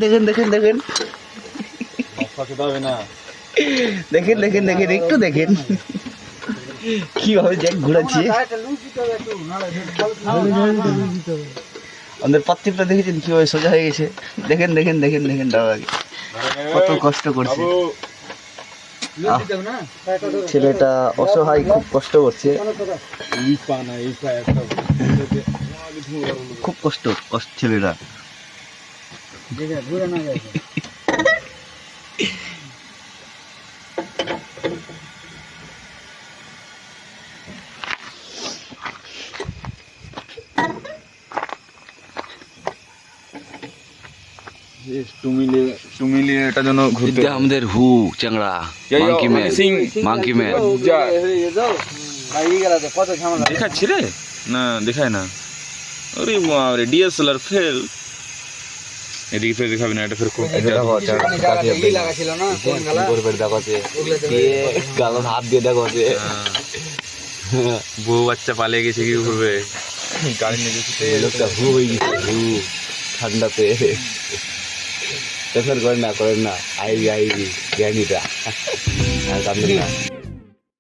দেখেন দেখেন দেখেন দেখেন দেখেন দেখেন একটু দেখেন কিভাবে জ্যাক ঘোরাচ্ছি। আমাদের প্রত্যেকটা দেখেছেন কিভাবে সোজা হয়ে গেছে। দেখেন দেখেন দেখেন দেখেন দাদাকে কত কষ্ট করছে। ছেলেটা অসহায়, খুব কষ্ট করছে, খুব কষ্ট ছেলেটা। এটা যেন ঘুরতে আমাদের হু চ্যাংড়া মাংকি ম্যান দেখাচ্ছি রে না, দেখায় না। ওরে বাবারে, ডিএসএলআর ফেল। এদিকে ফের দেখাবি না, এটা ফের হাত দিয়ে দেখাচ্ছে। বউ বাচ্চা পালিয়ে গেছে, কি করবে? গাড়ি নিয়ে লোকটা হু হয়ে গেছে, হু ঠান্ডাতে। প্রেফার করেন না, করেন না, আইবি জ্ঞানীটা।